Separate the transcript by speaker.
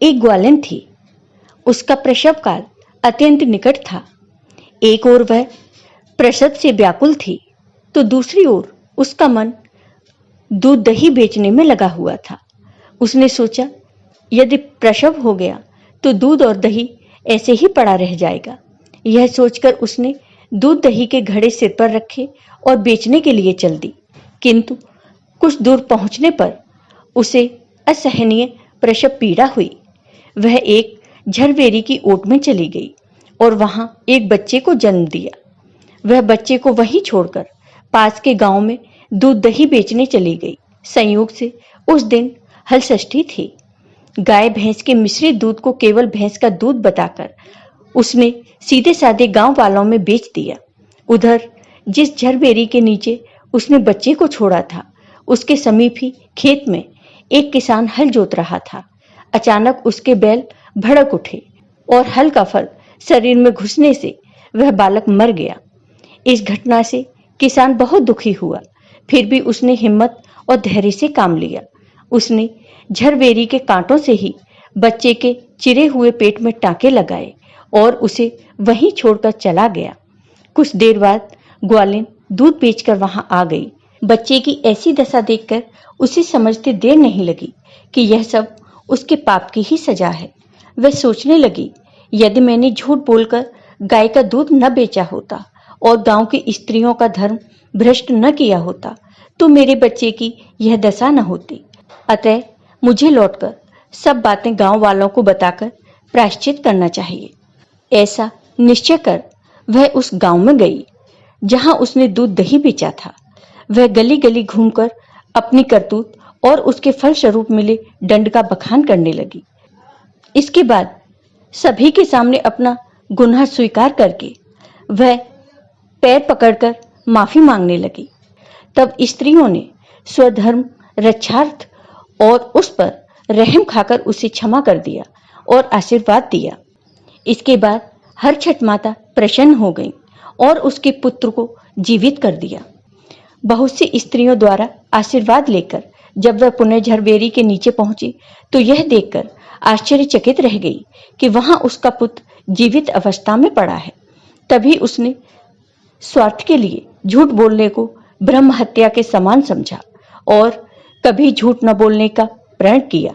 Speaker 1: एक ग्वालिन थी। उसका प्रसव काल अत्यंत निकट था। एक ओर वह प्रसव से व्याकुल थी, तो दूसरी ओर उसका मन दूध दही बेचने में लगा हुआ था। उसने सोचा, यदि प्रसव हो गया तो दूध और दही ऐसे ही पड़ा रह जाएगा। यह सोचकर उसने दूध दही के घड़े सिर पर रखे और बेचने के लिए चल दी। किंतु कुछ दूर पहुंचने पर उसे असहनीय प्रसव पीड़ा हुई। वह एक झरबेरी की ओट में चली गई और वहां एक बच्चे को जन्म दिया। वह बच्चे को वहीं छोड़कर पास के गांव में दूध दही बेचने चली गई। संयोग से उस दिन हल षष्ठी थी। गाय भैंस के मिश्रित दूध को केवल भैंस का दूध बताकर उसने सीधे साधे गांव वालों में बेच दिया। उधर जिस झरबेरी के नीचे उसने बच्चे को छोड़ा था, उसके समीप ही खेत में एक किसान हल जोत रहा था। अचानक उसके बैल भड़क उठे और हल का फल शरीर में घुसने से वह बालक मर गया। इस घटना से किसान बहुत दुखी हुआ, फिर भी उसने हिम्मत और धैर्य से काम लिया। उसने झरबेरी के कांटों से ही बच्चे के चिरे हुए पेट में टांके लगाए और उसे वहीं छोड़कर चला गया। कुछ देर बाद ग्वालिन दूध बेचकर वहां आ गई। बच्चे की ऐसी दशा देखकर उसे समझते देर नहीं लगी कि यह सब उसके पाप की ही सजा है। वह सोचने लगी, यदि मैंने झूठ बोलकर गाय का दूध न बेचा होता और गांव की स्त्रियों का धर्म भ्रष्ट न किया होता, तो मेरे बच्चे की यह दशा न होती। अतः मुझे लौटकर सब बातें गांव वालों को बताकर प्रायश्चित करना चाहिए। ऐसा निश्चय कर वह उस गांव में गई जहां उसने दूध दही बेचा था। वह गली गली घूमकर अपनी करतूत और उसके फलस्वरूप मिले दंड का बखान करने लगी। इसके बाद सभी के सामने अपना गुनाह स्वीकार करके वह पैर पकड़कर माफी मांगने लगी। तब स्त्रियों ने स्वधर्म रक्षार्थ और उस पर रहम खाकर उसे क्षमा कर दिया और आशीर्वाद दिया। इसके बाद हर छठ माता प्रसन्न हो गई और उसके पुत्र को जीवित कर दिया। बहुत सी स्त्रियों द्वारा आशीर्वाद लेकर जब वह पुनः झरबेरी के नीचे पहुंची, तो यह देखकर आश्चर्यचकित रह गई कि वहां उसका पुत्र जीवित अवस्था में पड़ा है। तभी उसने स्वार्थ के लिए झूठ बोलने को ब्रह्म हत्या के समान समझा और कभी झूठ न बोलने का प्रण किया।